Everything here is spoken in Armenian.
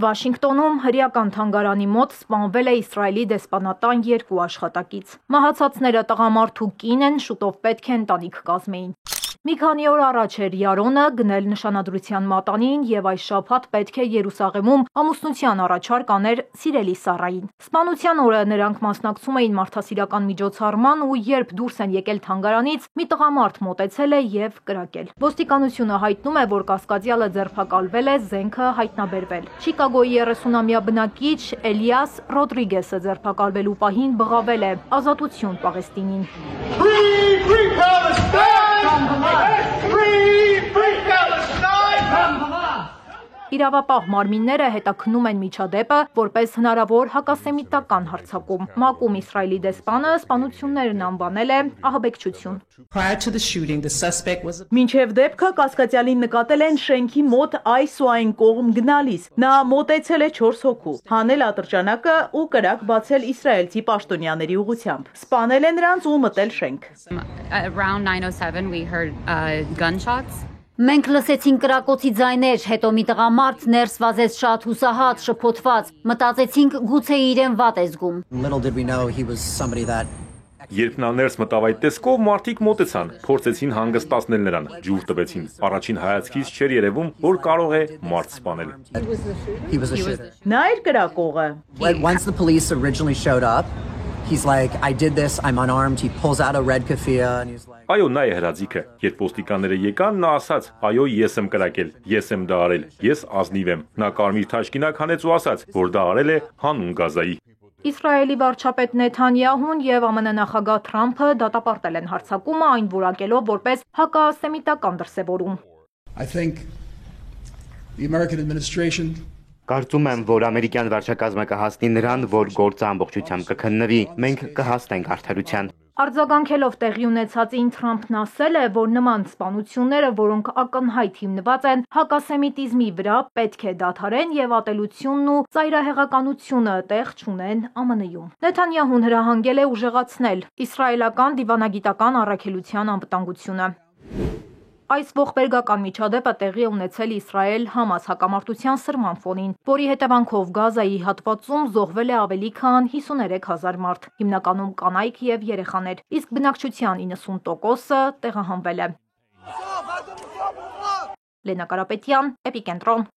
Վաշինգտոնում հրեական թանգարանի մոտ սպանվել է Իսրայելի դեսպանատան 2 աշխատակից։ Մահացածները տղամարդու կին են, շուտով պետք է ընտանիք կազմեին։ Մի քանի օր առաջ էր Յարոնը գնել նշանադրության մատանին եւ այս շաբաթ պետք է Երուսաղեմում ամուսնության առաջարկ աներ սիրելի Սառային։ Սպանության օրը նրանք մասնակցում էին մարդասիրական միջոցառման ու երբ դուրս են եկել թանգարանից, մի տղամարդ մոտեցել է եւ կրակել։ Ոստիկանությունը հայտնում է, որ կասկածյալը ձերբակալվել է, զենքը հայտնաբերվել։ Շիկագոյի 30-ամյա բնակիչ Էլիաս Ռոդրիգեսը ձերբակալվելու պահին բղավել է ազատություն Պաղեստինին։ Free Palestine! Free Palestine! Իրավապահ մարմինները հետաքննում են միջադեպը որպես հնարավոր հակասեմիտական հարձակում։ ՄԱԿ-ում Իսրայելի դեսպանը սպանություններն անվանել է ահաբեկչություն։ Մինչև դեպքը կասկածյալին նկատել են շենքի մոտ այս ու այն կողմ գնալիս։ Նա մոտեցել է 4 հոգու, հանել ատրճանակը ու կրակ բացել իսրայելցի պաշտոնյաների ուղղությամբ։ Սպանել է նրանց ու մտել շենք։ Around 9:07 we heard gunshots. Մենք լսեցինք կրակոցի ձայներ, հետո մի տղամարդ ներս վազեց շատ հուսահատ, շփոթված։ Մտածեցինք գուցե իրեն վատ է զգում։ Երբ նա ներս մտավ այդ տեսքով, մարդիկ մոտեցան, փորձեցին հանգստացնել նրան, ջուր տվեցին։ Առաջին հայացքից չէր երևում, որ կարող է մարդ սպանել։ Նա էր կրակողը։ Once the police originally showed up, he's like, I did this, I'm unarmed. He pulls out a red keffiyeh and he's like Այո, նա է հրաձիգը։ Երբ ոստիկանները եկան, նա ասաց. «Այո, ես եմ կրակել, ես եմ դա արել, ես ազնիվ եմ»։ Նա կարմիր թաշկինակ հանեց ու ասաց, որ դա արել է հանուն Գազայի։ Իսրայելի վարչապետ Նեթանյահուն եւ ԱՄՆ նախագահ Թրամփը դատապարտել են հարձակումը, այն որակելով որպես հակասեմիտական դրսևորում։ Կարծում եմ, որ ամերիկյան վարչակազմը կհասնի նրան, որ գործը ամբողջությամբ կքննվի։ Մենք կհասնենք արդարության։ Արձագանքելով տեղի ունեցածին Թրամփն ասել է, որ նման սպանությունները, որոնք ակնհայտ հիմնված են հակասեմիտիզմի վրա, պետք է դադարեն եւ ատելությունն ու ծայրահեղականությունը տեղ չունեն ԱՄՆ-ում։ Նեթանյահուն հրահանգել է ուժեղացնել իսրայելական դիվանագիտական առաքելության անվտանգությունը։ Այս ողբերգական միջադեպը տեղի է ունեցել Իսրայել-Համաս հակամարտության սրման ֆոնին, որի հետևանքով Գազայի հատվածում զոհվել է ավելի քան 53,000 մարդ, հիմնականում կանայք եւ երեխաներ, իսկ բնակչության 90%-ը տեղահանվել է։ Լենա Կարապետյան, Էպիկենտրոն։